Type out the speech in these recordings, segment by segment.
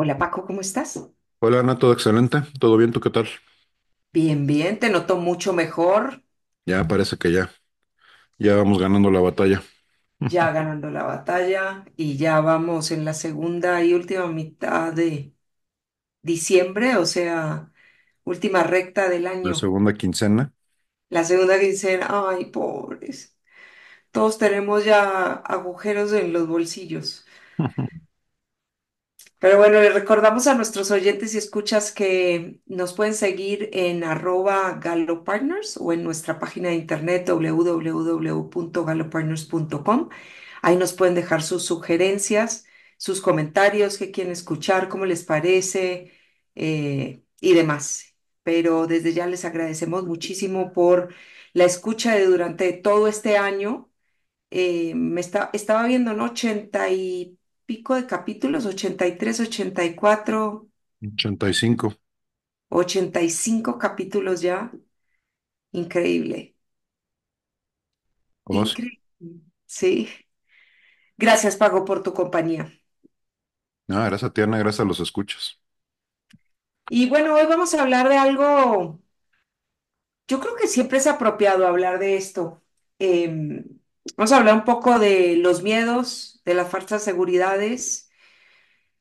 Hola Paco, ¿cómo estás? Hola Ana, todo excelente, ¿todo bien? ¿Tú qué tal? Bien, bien, te noto mucho mejor, Ya parece que ya vamos ganando la batalla. ya ganando la batalla y ya vamos en la segunda y última mitad de diciembre, o sea, última recta del La año, segunda quincena. la segunda quincena. Ay, pobres, todos tenemos ya agujeros en los bolsillos. Pero bueno, le recordamos a nuestros oyentes y escuchas que nos pueden seguir en @galopartners o en nuestra página de internet www.galopartners.com. Ahí nos pueden dejar sus sugerencias, sus comentarios, qué quieren escuchar, cómo les parece y demás. Pero desde ya les agradecemos muchísimo por la escucha de durante todo este año. Estaba viendo, ¿no? 80 y pico de capítulos, 83, 84, 85. 85 capítulos ya. Increíble, Oh, sí. increíble. Sí. Gracias, Pago, por tu compañía. Ah, gracias a ti, Ana, gracias a los escuchas. Y bueno, hoy vamos a hablar de algo, yo creo que siempre es apropiado hablar de esto. Em, Vamos a hablar un poco de los miedos, de las falsas seguridades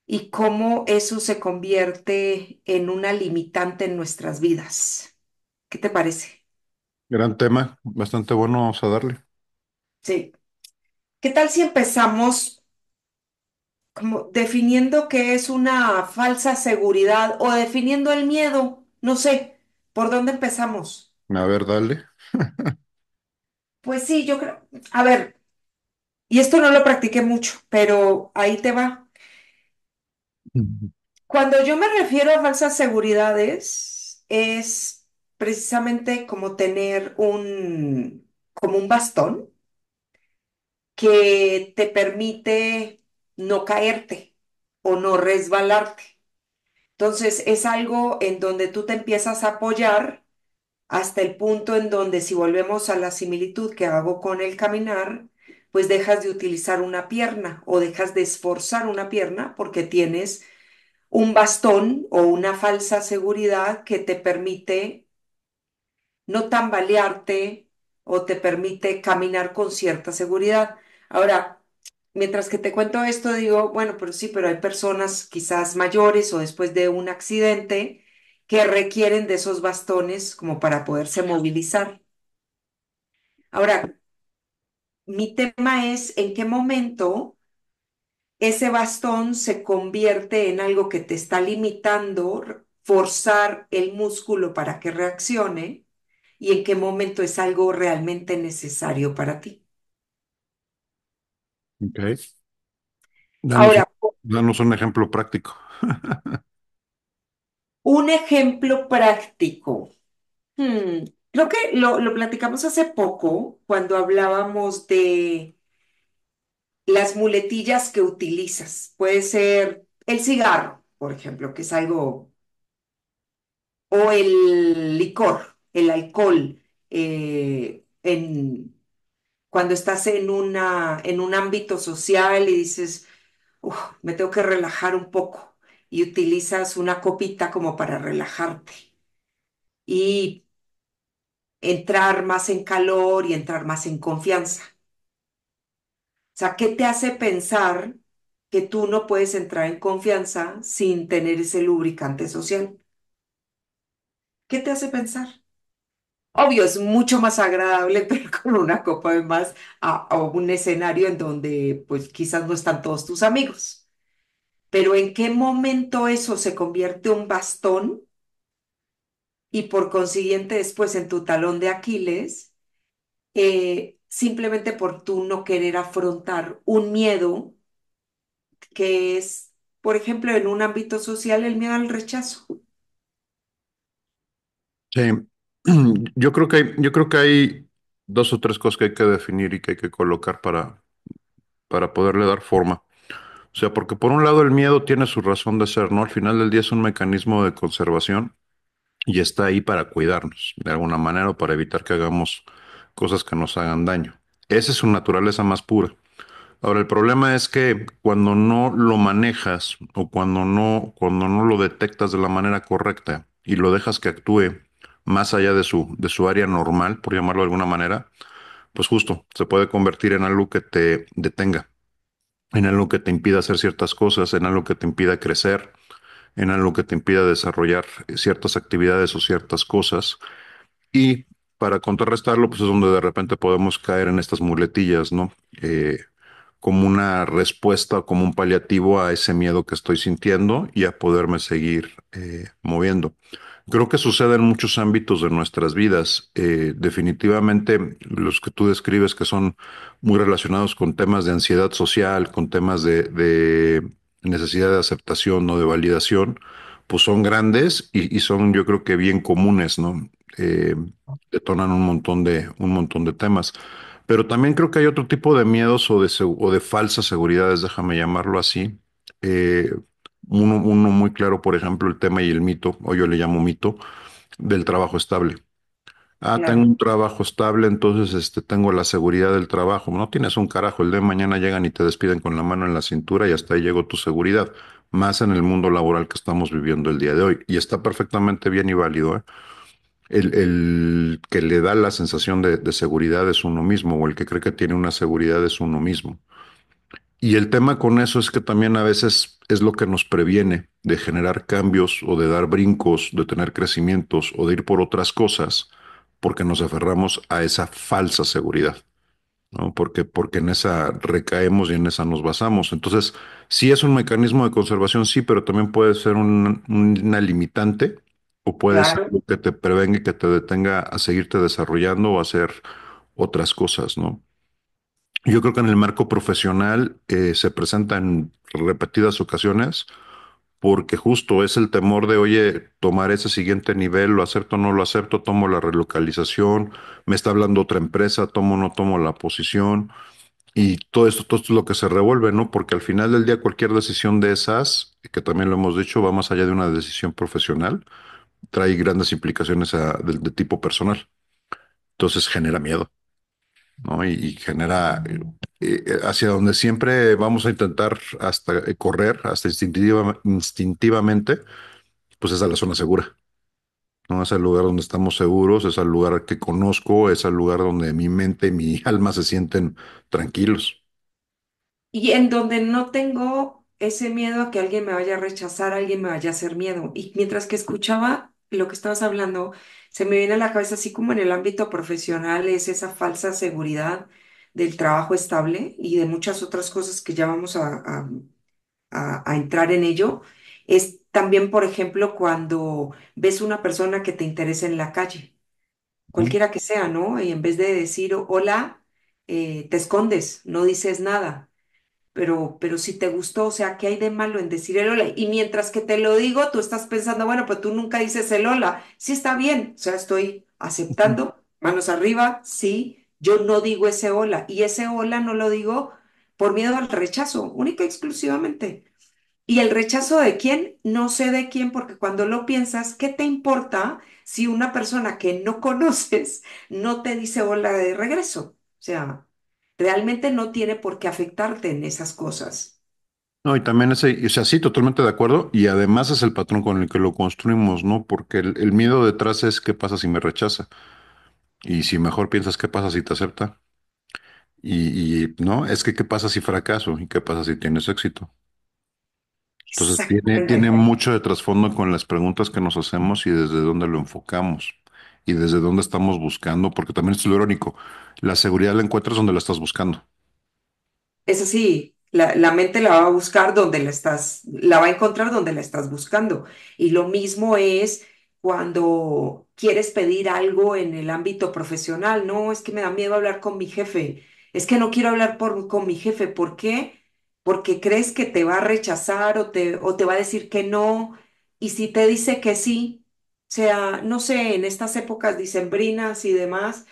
y cómo eso se convierte en una limitante en nuestras vidas. ¿Qué te parece? Gran tema, bastante bueno, vamos a darle. Sí. ¿Qué tal si empezamos como definiendo qué es una falsa seguridad o definiendo el miedo? No sé, ¿por dónde empezamos? A ver, dale. Pues sí, yo creo, a ver, y esto no lo practiqué mucho, pero ahí te va. Ujú. Cuando yo me refiero a falsas seguridades, es precisamente como tener como un bastón que te permite no caerte o no resbalarte. Entonces es algo en donde tú te empiezas a apoyar hasta el punto en donde si volvemos a la similitud que hago con el caminar, pues dejas de utilizar una pierna o dejas de esforzar una pierna porque tienes un bastón o una falsa seguridad que te permite no tambalearte o te permite caminar con cierta seguridad. Ahora, mientras que te cuento esto, digo, bueno, pero sí, pero hay personas quizás mayores o después de un accidente que requieren de esos bastones como para poderse movilizar. Ahora, mi tema es en qué momento ese bastón se convierte en algo que te está limitando, forzar el músculo para que reaccione y en qué momento es algo realmente necesario para ti. Ok. Danos, Ahora, danos un ejemplo práctico. un ejemplo práctico. Hmm, Creo que lo platicamos hace poco cuando hablábamos de las muletillas que utilizas. Puede ser el cigarro, por ejemplo, que es algo, o el licor, el alcohol, cuando estás en un ámbito social y dices, "Uf, me tengo que relajar un poco", y utilizas una copita como para relajarte y entrar más en calor y entrar más en confianza. O sea, ¿qué te hace pensar que tú no puedes entrar en confianza sin tener ese lubricante social? ¿Qué te hace pensar? Obvio, es mucho más agradable, pero con una copa de más a un escenario en donde pues quizás no están todos tus amigos. Pero ¿en qué momento eso se convierte un bastón y por consiguiente después en tu talón de Aquiles, simplemente por tú no querer afrontar un miedo que es, por ejemplo, en un ámbito social, el miedo al rechazo? Sí. Yo creo que hay dos o tres cosas que hay que definir y que hay que colocar para poderle dar forma. O sea, porque por un lado el miedo tiene su razón de ser, ¿no? Al final del día es un mecanismo de conservación y está ahí para cuidarnos, de alguna manera, o para evitar que hagamos cosas que nos hagan daño. Esa es su naturaleza más pura. Ahora, el problema es que cuando no lo manejas o cuando no lo detectas de la manera correcta y lo dejas que actúe más allá de su área normal, por llamarlo de alguna manera, pues justo se puede convertir en algo que te detenga, en algo que te impida hacer ciertas cosas, en algo que te impida crecer, en algo que te impida desarrollar ciertas actividades o ciertas cosas. Y para contrarrestarlo, pues es donde de repente podemos caer en estas muletillas, ¿no? Como una respuesta, como un paliativo a ese miedo que estoy sintiendo y a poderme seguir moviendo. Creo que sucede en muchos ámbitos de nuestras vidas. Definitivamente los que tú describes que son muy relacionados con temas de ansiedad social, con temas de necesidad de aceptación o de validación, pues son grandes y son yo creo que bien comunes, ¿no? Eh, Detonan un montón de temas. Pero también creo que hay otro tipo de miedos o de falsas seguridades, déjame llamarlo así. Eh, Uno muy claro, por ejemplo, el tema y el mito, o yo le llamo mito, del trabajo estable. Ah, tengo Claro. un trabajo estable, entonces tengo la seguridad del trabajo. No tienes un carajo, el día de mañana llegan y te despiden con la mano en la cintura y hasta ahí llegó tu seguridad, más en el mundo laboral que estamos viviendo el día de hoy. Y está perfectamente bien y válido, ¿eh? El que le da la sensación de seguridad es uno mismo, o el que cree que tiene una seguridad es uno mismo. Y el tema con eso es que también a veces es lo que nos previene de generar cambios o de dar brincos, de tener crecimientos o de ir por otras cosas, porque nos aferramos a esa falsa seguridad, ¿no? Porque en esa recaemos y en esa nos basamos. Entonces, sí es un mecanismo de conservación, sí, pero también puede ser una limitante o puede ser Claro. algo que te prevenga y que te detenga a seguirte desarrollando o a hacer otras cosas, ¿no? Yo creo que en el marco profesional se presenta en repetidas ocasiones porque justo es el temor de, oye, tomar ese siguiente nivel, lo acepto o no lo acepto, tomo la relocalización, me está hablando otra empresa, tomo o no tomo la posición. Y todo esto es lo que se revuelve, ¿no? Porque al final del día cualquier decisión de esas, que también lo hemos dicho, va más allá de una decisión profesional, trae grandes implicaciones de tipo personal. Entonces genera miedo, ¿no? Y genera hacia donde siempre vamos a intentar hasta correr, hasta instintivamente, pues es a la zona segura, ¿no? Es el lugar donde estamos seguros, es el lugar que conozco, es el lugar donde mi mente y mi alma se sienten tranquilos. Y en donde no tengo ese miedo a que alguien me vaya a rechazar, alguien me vaya a hacer miedo. Y mientras que escuchaba lo que estabas hablando, se me viene a la cabeza, así como en el ámbito profesional, es esa falsa seguridad del trabajo estable y de muchas otras cosas que ya vamos a entrar en ello. Es también, por ejemplo, cuando ves una persona que te interesa en la calle, ¿No? cualquiera que sea, ¿no? Y en vez de decir hola, te escondes, no dices nada, pero si te gustó, o sea, ¿qué hay de malo en decir el hola? Y mientras que te lo digo, tú estás pensando, bueno, pues tú nunca dices el hola. Sí está bien, o sea, estoy aceptando, manos arriba, sí, yo no digo ese hola. Y ese hola no lo digo por miedo al rechazo, única y exclusivamente. ¿Y el rechazo de quién? No sé de quién, porque cuando lo piensas, ¿qué te importa si una persona que no conoces no te dice hola de regreso? O sea, realmente no tiene por qué afectarte en esas cosas. No, y también ese, o sea, sí, totalmente de acuerdo, y además es el patrón con el que lo construimos, ¿no? Porque el miedo detrás es qué pasa si me rechaza, y si mejor piensas qué pasa si te acepta, no, es que qué pasa si fracaso y qué pasa si tienes éxito. Entonces tiene Exactamente. mucho de trasfondo con las preguntas que nos hacemos y desde dónde lo enfocamos y desde dónde estamos buscando, porque también es lo irónico, la seguridad la encuentras donde la estás buscando. Es así, la mente la va a buscar donde la estás, la va a encontrar donde la estás buscando. Y lo mismo es cuando quieres pedir algo en el ámbito profesional. No, es que me da miedo hablar con mi jefe. Es que no quiero hablar con mi jefe. ¿Por qué? Porque crees que te va a rechazar o te va a decir que no. Y si te dice que sí, o sea, no sé, en estas épocas dicembrinas y demás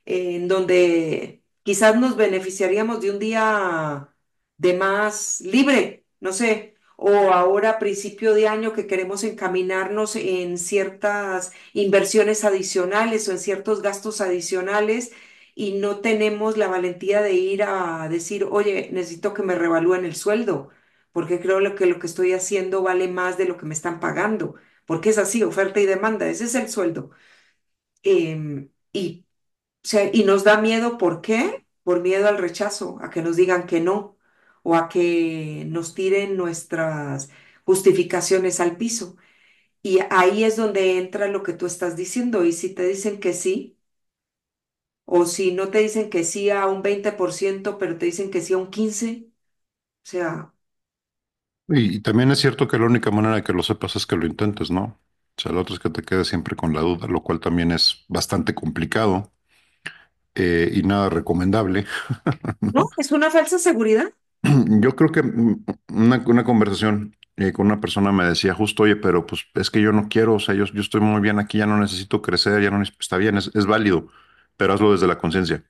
en donde quizás nos beneficiaríamos de un día de más libre, no sé, o ahora a principio de año que queremos encaminarnos en ciertas inversiones adicionales o en ciertos gastos adicionales y no tenemos la valentía de ir a decir, oye, necesito que me revalúen el sueldo, porque creo lo que estoy haciendo vale más de lo que me están pagando, porque es así, oferta y demanda, ese es el sueldo. Y, o sea, y nos da miedo, ¿por qué? Por miedo al rechazo, a que nos digan que no, o a que nos tiren nuestras justificaciones al piso. Y ahí es donde entra lo que tú estás diciendo. Y si te dicen que sí, o si no te dicen que sí a un 20% pero te dicen que sí a un 15%, o sea, Y también es cierto que la única manera de que lo sepas es que lo intentes, ¿no? O sea, la otra es que te quedes siempre con la duda, lo cual también es bastante complicado y nada recomendable. no, es una falsa seguridad. Yo creo que una conversación con una persona me decía justo, oye, pero pues es que yo no quiero, o sea, yo estoy muy bien aquí, ya no necesito crecer, ya no está bien, es válido, pero hazlo desde la conciencia.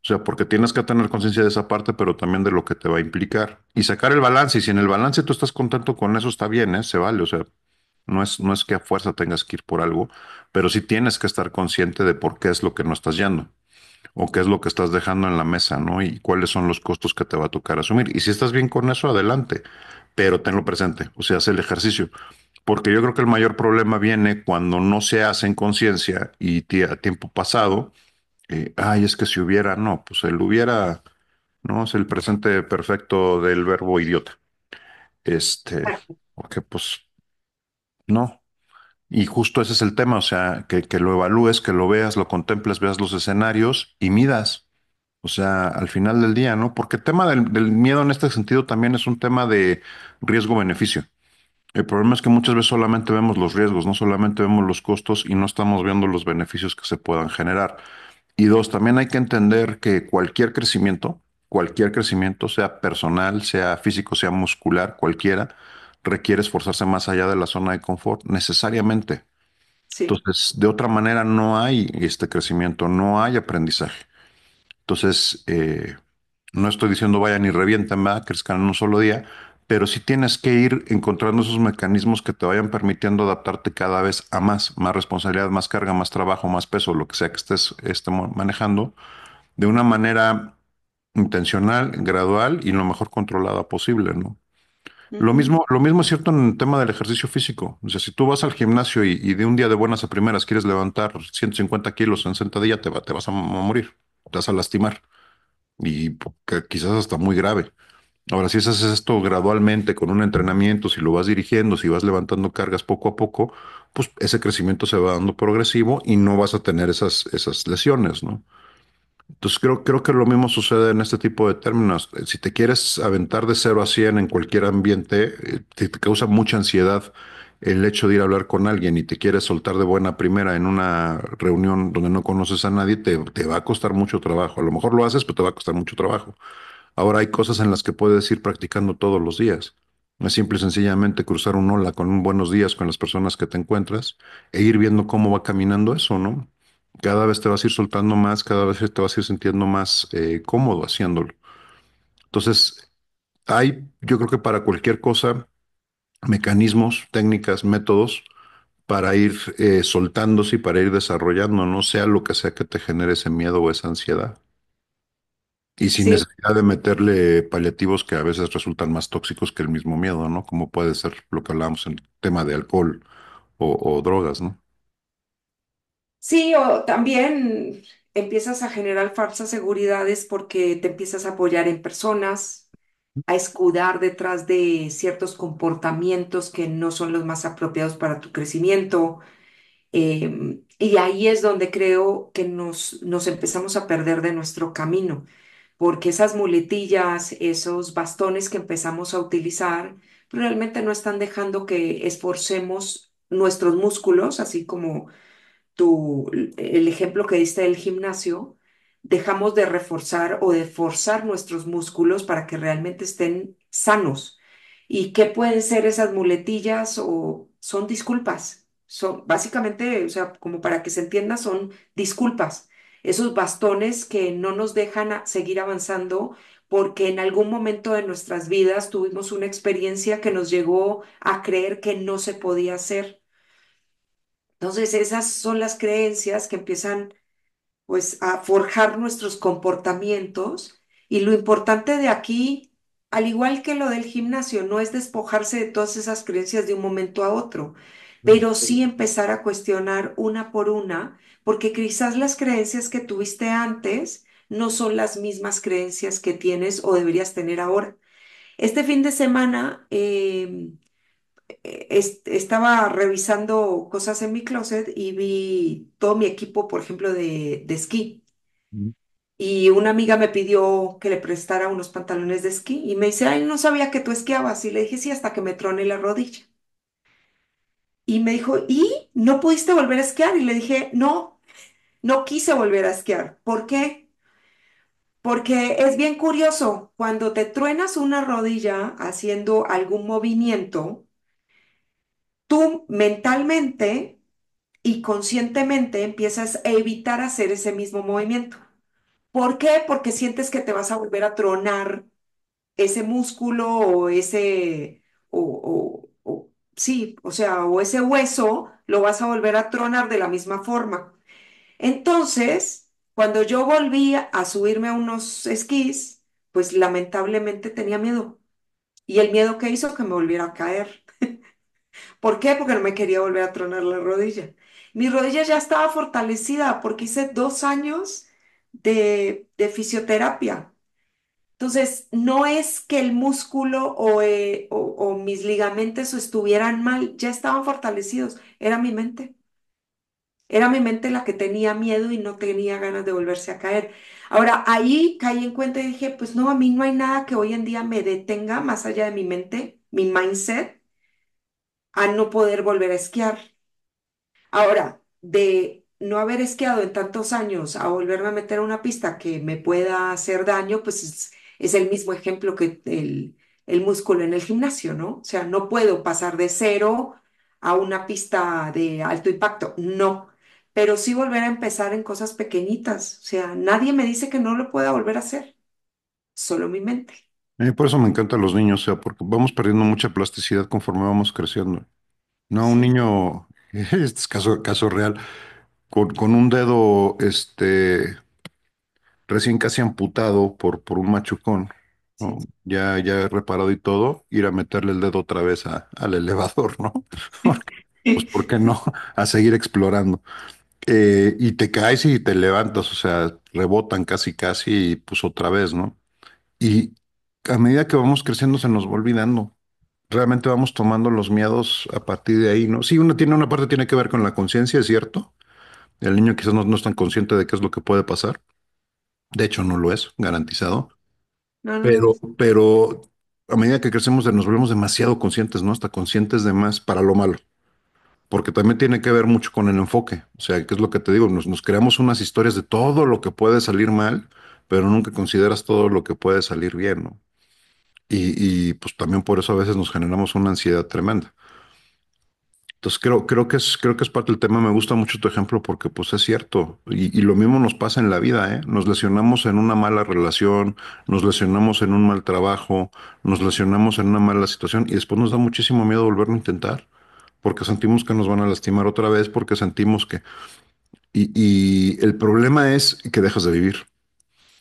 O sea, porque tienes que tener conciencia de esa parte, pero también de lo que te va a implicar. Y sacar el balance, y si en el balance tú estás contento con eso, está bien, ¿eh? Se vale, o sea, no es que a fuerza tengas que ir por algo, pero sí tienes que estar consciente de por qué es lo que no estás yendo o qué es lo que estás dejando en la mesa, ¿no? Y cuáles son los costos que te va a tocar asumir. Y si estás bien con eso, adelante, pero tenlo presente, o sea, haz el ejercicio. Porque yo creo que el mayor problema viene cuando no se hace en conciencia y a tiempo pasado, ay, es que si hubiera, no, pues el hubiera, no, es el presente perfecto del verbo idiota. Porque pues no. Y justo ese es el tema, o sea, que lo evalúes, que lo veas, lo contemples, veas los escenarios y midas. O sea, al final del día, ¿no? Porque el tema del miedo en este sentido también es un tema de riesgo-beneficio. El problema es que muchas veces solamente vemos los riesgos, no solamente vemos los costos y no estamos viendo los beneficios que se puedan generar. Y dos, también hay que entender que cualquier crecimiento, sea personal, sea físico, sea muscular, cualquiera, requiere esforzarse más allá de la zona de confort, necesariamente. Sí. Entonces, de otra manera no hay este crecimiento, no hay aprendizaje. Entonces, no estoy diciendo vayan y revienten, ¿verdad? Crezcan en un solo día, pero sí tienes que ir encontrando esos mecanismos que te vayan permitiendo adaptarte cada vez a más responsabilidad, más carga, más trabajo, más peso, lo que sea que estés manejando, de una manera intencional, gradual y lo mejor controlada posible, ¿no? Ujú. Lo mismo es cierto en el tema del ejercicio físico. O sea, si tú vas al gimnasio y de un día de buenas a primeras quieres levantar 150 kilos en sentadilla, te vas a morir, te vas a lastimar y quizás hasta muy grave. Ahora, si haces esto gradualmente con un entrenamiento, si lo vas dirigiendo, si vas levantando cargas poco a poco, pues ese crecimiento se va dando progresivo y no vas a tener esas lesiones, ¿no? Entonces creo que lo mismo sucede en este tipo de términos. Si te quieres aventar de 0 a 100 en cualquier ambiente, te causa mucha ansiedad el hecho de ir a hablar con alguien y te quieres soltar de buena primera en una reunión donde no conoces a nadie, te va a costar mucho trabajo. A lo mejor lo haces, pero te va a costar mucho trabajo. Ahora hay cosas en las que puedes ir practicando todos los días. Es simple y sencillamente cruzar un hola con un buenos días con las personas que te encuentras e ir viendo cómo va caminando eso, ¿no? Cada vez te vas a ir soltando más, cada vez te vas a ir sintiendo más cómodo haciéndolo. Entonces, yo creo que para cualquier cosa, mecanismos, técnicas, métodos para ir soltándose y para ir desarrollando, no sea lo que sea que te genere ese miedo o esa ansiedad. Y sin Sí, necesidad de meterle paliativos que a veces resultan más tóxicos que el mismo miedo, ¿no? Como puede ser lo que hablábamos en el tema de alcohol o drogas, ¿no? sí, o también empiezas a generar falsas seguridades porque te empiezas a apoyar en personas, a escudar detrás de ciertos comportamientos que no son los más apropiados para tu crecimiento. Y ahí es donde creo que nos empezamos a perder de nuestro camino, porque esas muletillas, esos bastones que empezamos a utilizar, realmente no están dejando que esforcemos nuestros músculos, así como el ejemplo que diste del gimnasio, dejamos de reforzar o de forzar nuestros músculos para que realmente estén sanos. ¿Y qué pueden ser esas muletillas o son disculpas? Son básicamente, o sea, como para que se entienda, son disculpas. Esos bastones que no nos dejan seguir avanzando porque en algún momento de nuestras vidas tuvimos una experiencia que nos llegó a creer que no se podía hacer. Entonces, esas son las creencias que empiezan pues a forjar nuestros comportamientos. Y lo importante de aquí, al igual que lo del gimnasio, no es despojarse de todas esas creencias de un momento a otro, pero sí empezar a cuestionar una por una, porque quizás las creencias que tuviste antes no son las mismas creencias que tienes o deberías tener ahora. Este fin de semana estaba revisando cosas en mi closet y vi todo mi equipo, por ejemplo, de esquí. Ujú. Y una amiga me pidió que le prestara unos pantalones de esquí y me dice, ay, no sabía que tú esquiabas. Y le dije, sí, hasta que me troné la rodilla. Y me dijo, ¿y no pudiste volver a esquiar? Y le dije, no, no quise volver a esquiar. ¿Por qué? Porque es bien curioso, cuando te truenas una rodilla haciendo algún movimiento, tú mentalmente y conscientemente empiezas a evitar hacer ese mismo movimiento. ¿Por qué? Porque sientes que te vas a volver a tronar ese músculo o ese, sí, o sea, o ese hueso lo vas a volver a tronar de la misma forma. Entonces, cuando yo volví a subirme a unos esquís, pues lamentablemente tenía miedo. Y el miedo que hizo que me volviera a caer. ¿Por qué? Porque no me quería volver a tronar la rodilla. Mi rodilla ya estaba fortalecida porque hice 2 años de fisioterapia. Entonces, no es que el músculo o mis ligamentos estuvieran mal, ya estaban fortalecidos. Era mi mente. Era mi mente la que tenía miedo y no tenía ganas de volverse a caer. Ahora, ahí caí en cuenta y dije, pues no, a mí no hay nada que hoy en día me detenga más allá de mi mente, mi mindset, a no poder volver a esquiar. Ahora, de no haber esquiado en tantos años a volverme a meter a una pista que me pueda hacer daño, pues es el mismo ejemplo que el músculo en el gimnasio, ¿no? O sea, no puedo pasar de cero a una pista de alto impacto, no, pero sí volver a empezar en cosas pequeñitas. O sea, nadie me dice que no lo pueda volver a hacer, solo mi mente. Por eso me encantan los niños, o sea, porque vamos perdiendo mucha plasticidad conforme vamos creciendo. No, un Sí, niño, este es caso real, con un dedo, recién casi amputado por un machucón, sí, ¿no? Ya reparado y todo, ir a meterle el dedo otra vez al elevador, ¿no? Porque, pues, ¿por qué no? A seguir explorando. Y te caes y te levantas, o sea, rebotan casi casi y pues otra vez, ¿no? Y a medida que vamos creciendo se nos va olvidando. Realmente vamos tomando los miedos a partir de ahí, ¿no? Sí, una parte tiene que ver con la conciencia, es cierto. El niño quizás no es tan consciente de qué es lo que puede pasar. De hecho, no lo es, garantizado. no, no lo es. Pero a medida que crecemos nos volvemos demasiado conscientes, ¿no? Hasta conscientes de más para lo malo. Porque también tiene que ver mucho con el enfoque. O sea, ¿qué es lo que te digo? Nos creamos unas historias de todo lo que puede salir mal, pero nunca consideras todo lo que puede salir bien, ¿no? Y pues también por eso a veces nos generamos una ansiedad tremenda. Entonces creo que es parte del tema. Me gusta mucho tu ejemplo porque pues es cierto. Y lo mismo nos pasa en la vida, ¿eh? Nos lesionamos en una mala relación, nos lesionamos en un mal trabajo, nos lesionamos en una mala situación y después nos da muchísimo miedo volverlo a intentar porque sentimos que nos van a lastimar otra vez, porque sentimos que... Y el problema es que dejas de vivir,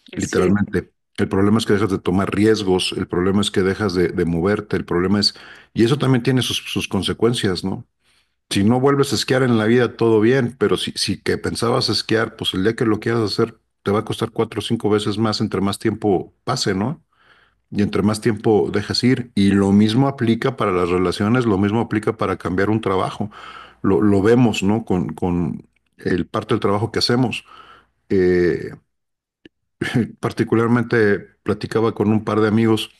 Sí, literalmente. El problema es que dejas de tomar riesgos, el problema es que dejas de moverte, el problema es... Y eso también tiene sus consecuencias, ¿no? Si no vuelves a esquiar en la vida, todo bien, pero si que pensabas esquiar, pues el día que lo quieras hacer, te va a costar 4 o 5 veces más entre más tiempo pase, ¿no? Y entre más tiempo dejas ir. Y lo mismo aplica para las relaciones, lo mismo aplica para cambiar un trabajo. Lo vemos, ¿no? Con el parte del trabajo que hacemos. Eh, Particularmente platicaba con un par de amigos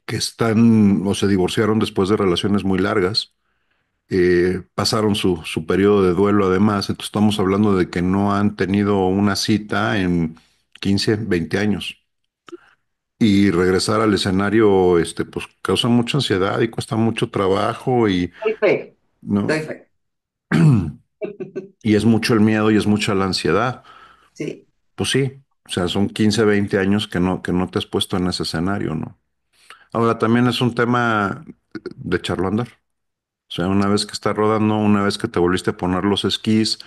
que están o se divorciaron después de relaciones muy largas, pasaron su periodo de duelo además, entonces estamos hablando de que no han tenido una cita en 15 20 años. Y regresar al escenario, pues causa mucha ansiedad y cuesta mucho trabajo y, doy fe, doy ¿no? fe. Y es mucho el miedo y es mucha la ansiedad. Sí, Pues sí, o sea, son 15 20 años que no te has puesto en ese escenario, ¿no? Ahora también es un tema de echarlo a andar. O sea, una vez que está rodando, una vez que te volviste a poner los esquís,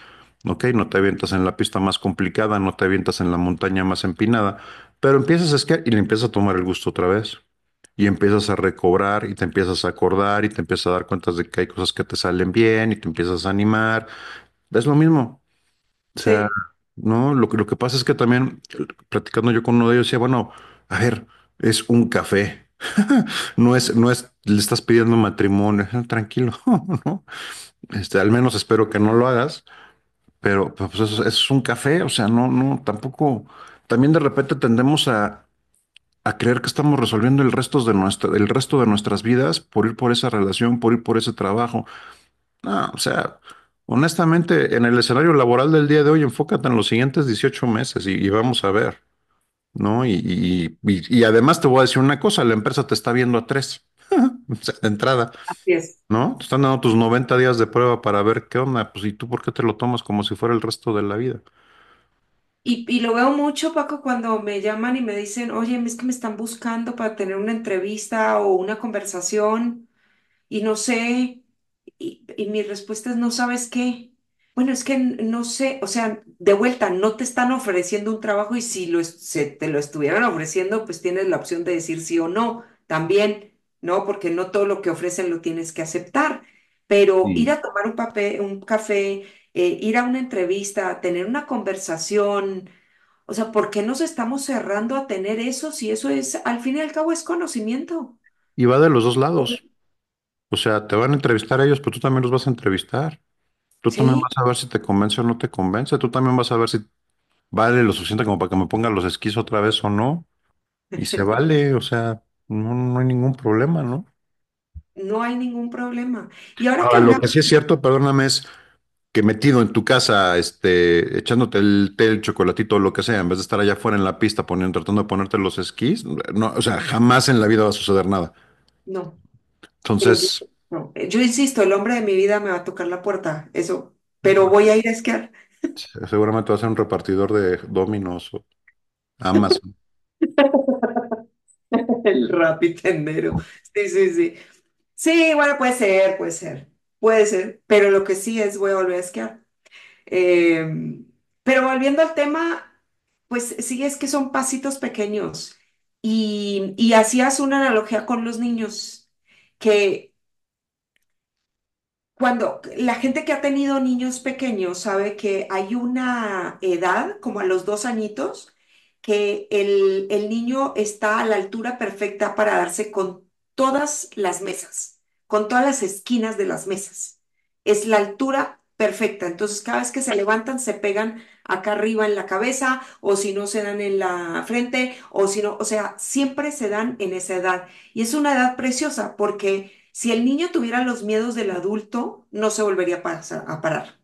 Ok, no te avientas en la pista más complicada, no te avientas en la montaña más empinada, pero empiezas a esquiar y le empiezas a tomar el gusto otra vez. Y empiezas a recobrar y te empiezas a acordar y te empiezas a dar cuenta de que hay cosas que te salen bien y te empiezas a animar. Es lo mismo. O sea, Sí, no, lo que pasa es que también, platicando yo con uno de ellos, decía, bueno, a ver, es un café. No es, le estás pidiendo matrimonio. Tranquilo, ¿no? Al menos espero que no lo hagas, pero pues eso es un café, o sea, no, tampoco. También de repente tendemos a creer que estamos resolviendo el resto de nuestras vidas por ir por esa relación, por ir por ese trabajo. No, o sea, honestamente, en el escenario laboral del día de hoy, enfócate en los siguientes 18 meses y vamos a ver, ¿no? Y además te voy a decir una cosa, la empresa te está viendo a tres, o sea, de entrada, así es. ¿no? Te están dando tus 90 días de prueba para ver qué onda, pues, ¿y tú por qué te lo tomas como si fuera el resto de la vida? Y lo veo mucho, Paco, cuando me llaman y me dicen, oye, es que me están buscando para tener una entrevista o una conversación. Y no sé, y mi respuesta es, no sabes qué. Bueno, es que no sé, o sea, de vuelta, no te están ofreciendo un trabajo y si te lo estuvieran ofreciendo, pues tienes la opción de decir sí o no, también, ¿no? Porque no todo lo que ofrecen lo tienes que aceptar, pero ir Y, a tomar un café, ir a una entrevista, tener una conversación, o sea, ¿por qué nos estamos cerrando a tener eso si eso es, al fin y al cabo, es conocimiento? y va de los dos lados. O sea, te van a entrevistar a ellos, pero tú también los vas a entrevistar. Tú también Sí. vas a ver si te convence o no te convence. Tú también vas a ver si vale lo suficiente como para que me ponga los esquís otra vez o no. Y se vale, o sea, no hay ningún problema, ¿no? No hay ningún problema. Y ahora que Ahora, lo que hablamos, sí es cierto, perdóname, es que metido en tu casa, echándote el té, el chocolatito o lo que sea, en vez de estar allá afuera en la pista tratando de ponerte los esquís, no, o sea, jamás en la vida va a suceder nada. no, yo, Entonces, no, yo insisto, el hombre de mi vida me va a tocar la puerta, eso, pero voy a ir a esquiar. seguramente va a ser un repartidor de Domino's o Amazon. El rapitendero. Sí, sí, sí. Sí, bueno, puede ser, pero lo que sí es, voy a volver a esquiar. Pero volviendo al tema, pues sí es que son pasitos pequeños. Y hacías una analogía con los niños, que cuando la gente que ha tenido niños pequeños sabe que hay una edad, como a los 2 añitos, que el niño está a la altura perfecta para darse con todas las mesas, con todas las esquinas de las mesas. Es la altura perfecta. Entonces, cada vez que se levantan, se pegan acá arriba en la cabeza, o si no, se dan en la frente, o si no, o sea, siempre se dan en esa edad. Y es una edad preciosa porque si el niño tuviera los miedos del adulto, no se volvería a parar.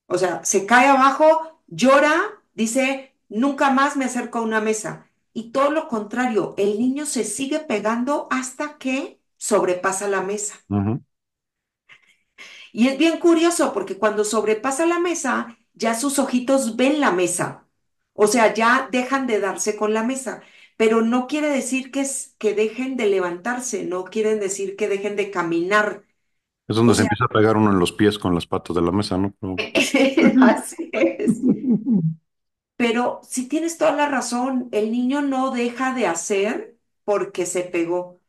O sea, se cae abajo, llora, dice, nunca más me acerco a una mesa. Y todo lo contrario, el niño se sigue pegando hasta que sobrepasa la mesa. Ujú. Y es bien curioso porque cuando sobrepasa la mesa, ya sus ojitos ven la mesa. O sea, ya dejan de darse con la mesa. Pero no quiere decir que dejen de levantarse, no quieren decir que dejen de caminar. Es donde O se sea, empieza a pegar uno en los pies con las patas de la mesa, ¿no? Pero- así es. Pero si tienes toda la razón, el niño no deja de hacer porque se pegó.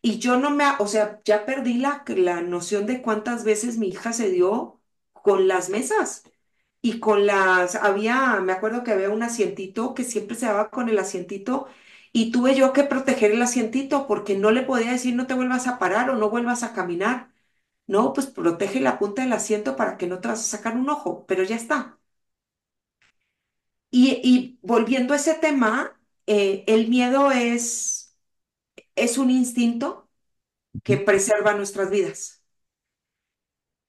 Y yo no me, o sea, ya perdí la noción de cuántas veces mi hija se dio con las mesas y con me acuerdo que había un asientito que siempre se daba con el asientito y tuve yo que proteger el asientito porque no le podía decir no te vuelvas a parar o no vuelvas a caminar. No, pues protege la punta del asiento para que no te vas a sacar un ojo, pero ya está. Y volviendo a ese tema, el miedo es un instinto que preserva nuestras vidas,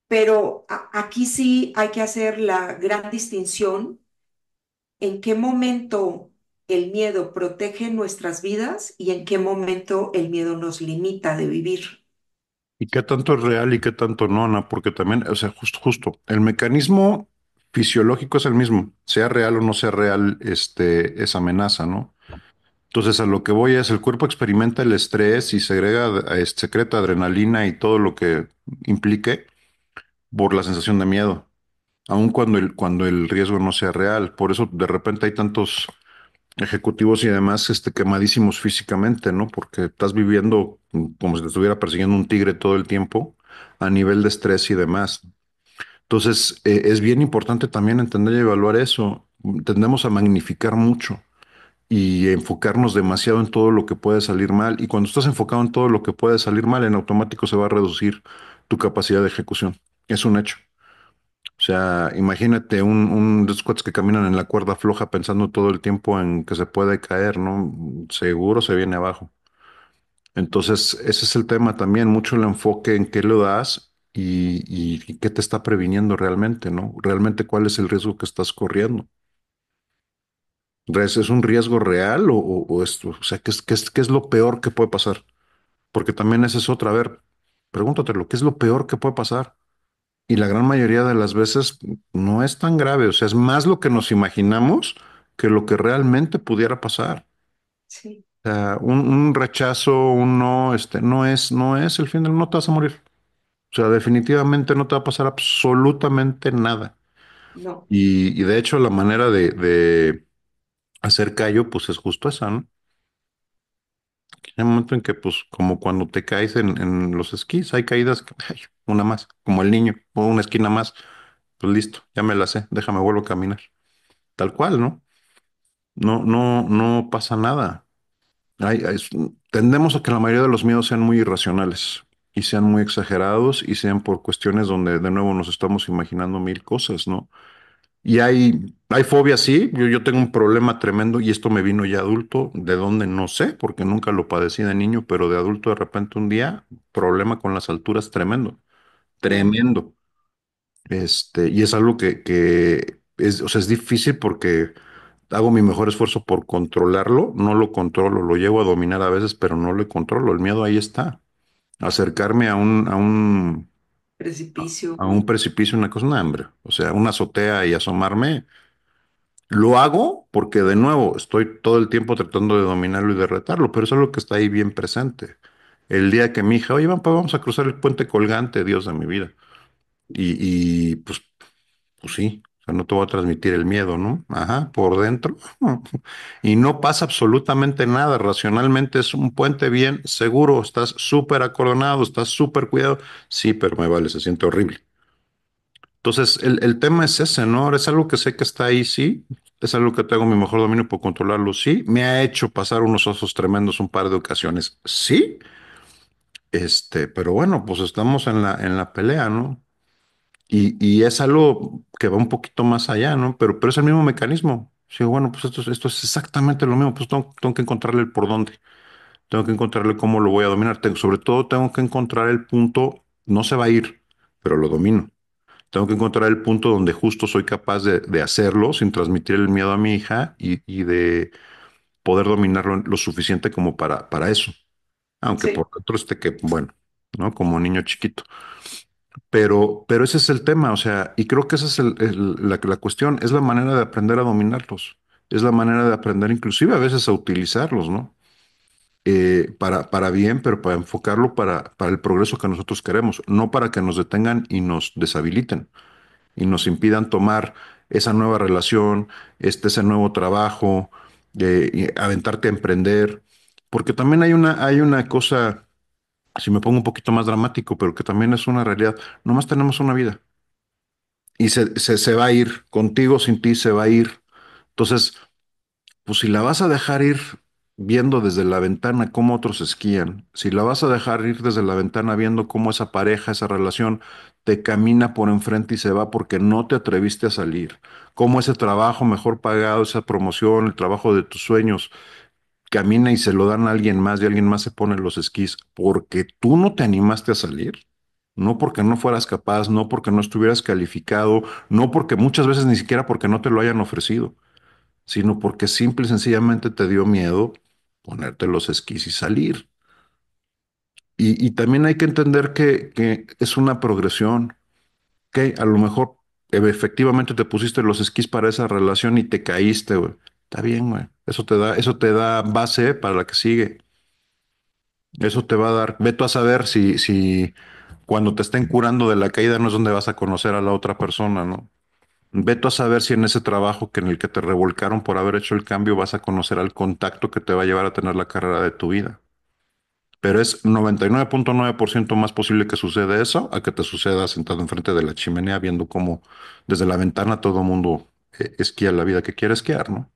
pero aquí sí hay que hacer la gran distinción en qué momento el miedo protege nuestras vidas y en qué momento el miedo nos limita de vivir. ¿Y qué tanto es real y qué tanto no, Ana? Porque también, o sea, justo, el mecanismo fisiológico es el mismo, sea real o no sea real, esa amenaza, ¿no? Entonces, a lo que voy es, el cuerpo experimenta el estrés y secreta adrenalina y todo lo que implique por la sensación de miedo. aun cuando el riesgo no sea real. Por eso de repente hay tantos ejecutivos y demás quemadísimos físicamente, ¿no? Porque estás viviendo como si te estuviera persiguiendo un tigre todo el tiempo a nivel de estrés y demás. Entonces, es bien importante también entender y evaluar eso. Tendemos a magnificar mucho y enfocarnos demasiado en todo lo que puede salir mal. Y cuando estás enfocado en todo lo que puede salir mal, en automático se va a reducir tu capacidad de ejecución. Es un hecho. O sea, imagínate un de esos cuates que caminan en la cuerda floja pensando todo el tiempo en que se puede caer, ¿no? Seguro se viene abajo. Entonces, ese es el tema también, mucho el enfoque en qué le das y qué te está previniendo realmente, ¿no? Realmente cuál es el riesgo que estás corriendo. ¿Es un riesgo real o esto? O sea, qué es lo peor que puede pasar? Porque también esa es otra. A ver, pregúntatelo, ¿qué es lo peor que puede pasar? Y la gran mayoría de las veces no es tan grave. O sea, es más lo que nos imaginamos que lo que realmente pudiera pasar. Sí, O sea, un rechazo, un no, no es el fin del mundo, no te vas a morir. O sea, definitivamente no te va a pasar absolutamente nada. no, Y de hecho, la manera de hacer callo, pues es justo esa, ¿no? Hay un momento en que, pues, como cuando te caes en los esquís, hay caídas, ay, una más, como el niño, o una esquina más, pues listo, ya me la sé, déjame vuelvo a caminar. Tal cual, ¿no? No pasa nada. Tendemos a que la mayoría de los miedos sean muy irracionales y sean muy exagerados y sean por cuestiones donde de nuevo nos estamos imaginando mil cosas, ¿no? Y hay fobias, sí. Yo tengo un problema tremendo y esto me vino ya adulto, de dónde no sé, porque nunca lo padecí de niño, pero de adulto de repente un día, problema con las alturas tremendo, mm, tremendo. Y es algo que es, o sea, es difícil porque hago mi mejor esfuerzo por controlarlo, no lo controlo, lo llevo a dominar a veces, pero no lo controlo. El miedo ahí está. Acercarme precipicio. a un precipicio, una cosa, no, hombre. O sea, una azotea y asomarme. Lo hago porque de nuevo estoy todo el tiempo tratando de dominarlo y de retarlo, pero eso es algo que está ahí bien presente. El día que mi hija, oye, vamos a cruzar el puente colgante, Dios de mi vida. Pues sí, o sea, no te voy a transmitir el miedo, ¿no? Ajá, por dentro. Y no pasa absolutamente nada. Racionalmente es un puente bien seguro, estás súper acordonado, estás súper cuidado. Sí, pero me vale, se siente horrible. Entonces, el tema es ese, ¿no? Ahora es algo que sé que está ahí, sí. Es algo que tengo mi mejor dominio por controlarlo, sí. Me ha hecho pasar unos osos tremendos un par de ocasiones, sí. Pero bueno, pues estamos en la pelea, ¿no? Y es algo que va un poquito más allá, ¿no? Pero es el mismo mecanismo. Sí, bueno, pues esto es exactamente lo mismo. Pues tengo que encontrarle el por dónde. Tengo que encontrarle cómo lo voy a dominar. Sobre todo tengo que encontrar el punto, no se va a ir, pero lo domino. Tengo que encontrar el punto donde justo soy capaz de hacerlo sin transmitir el miedo a mi hija y de poder dominarlo lo suficiente como para eso. Aunque por Sí, dentro bueno, ¿no? Como niño chiquito. Pero ese es el tema, o sea, y creo que esa es la cuestión, es la manera de aprender a dominarlos, es la manera de aprender inclusive a veces a utilizarlos, ¿no? Para bien, pero para enfocarlo para el progreso que nosotros queremos, no para que nos detengan y nos deshabiliten y nos impidan tomar esa nueva relación, ese nuevo trabajo, y aventarte a emprender, porque también hay una cosa, si me pongo un poquito más dramático, pero que también es una realidad, nomás tenemos una vida y se va a ir, contigo, sin ti, se va a ir. Entonces, pues si la vas a dejar ir viendo desde la ventana cómo otros esquían, si la vas a dejar ir desde la ventana viendo cómo esa pareja, esa relación te camina por enfrente y se va porque no te atreviste a salir, cómo ese trabajo mejor pagado, esa promoción, el trabajo de tus sueños, camina y se lo dan a alguien más y alguien más se pone los esquís porque tú no te animaste a salir. No porque no fueras capaz, no porque no estuvieras calificado, no porque muchas veces ni siquiera porque no te lo hayan ofrecido, sino porque simple y sencillamente te dio miedo ponerte los esquís y salir. Y también hay que entender que es una progresión, que a lo mejor efectivamente te pusiste los esquís para esa relación y te caíste, güey. Está bien, güey. Eso te da base para la que sigue. Eso te va a dar, ve tú a saber si cuando te estén curando de la caída no es donde vas a conocer a la otra persona, ¿no? Veto a saber si en ese trabajo que en el que te revolcaron por haber hecho el cambio vas a conocer al contacto que te va a llevar a tener la carrera de tu vida. Pero es 99.9% más posible que suceda eso a que te suceda sentado enfrente de la chimenea viendo cómo desde la ventana todo mundo esquía la vida que quiere esquiar, ¿no?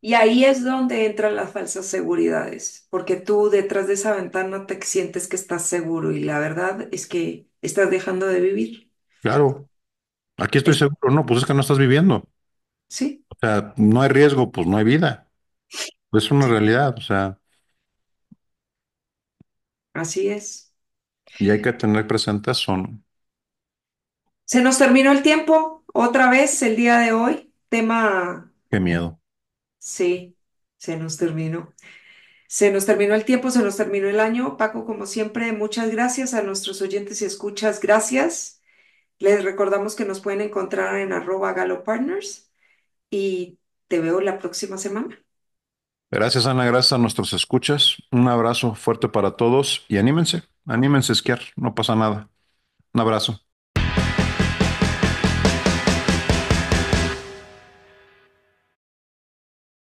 Y ahí es donde entran las falsas seguridades, porque tú detrás de esa ventana te sientes que estás seguro y la verdad es que estás dejando de vivir. Claro, aquí estoy Es- seguro, no, pues es que no estás viviendo. sí, O sea, no hay riesgo, pues no hay vida. Es una sí, realidad, o sea, así es. y hay que tener presente eso, ¿no? Se nos terminó el tiempo otra vez el día de hoy. Tema, Qué miedo. sí, se nos terminó. Se nos terminó el tiempo, se nos terminó el año. Paco, como siempre, muchas gracias a nuestros oyentes y escuchas. Gracias. Les recordamos que nos pueden encontrar en @galopartners y te veo la próxima semana. Gracias, Ana, gracias a nuestros escuchas. Un abrazo fuerte para todos y anímense a esquiar, no pasa nada. Un abrazo.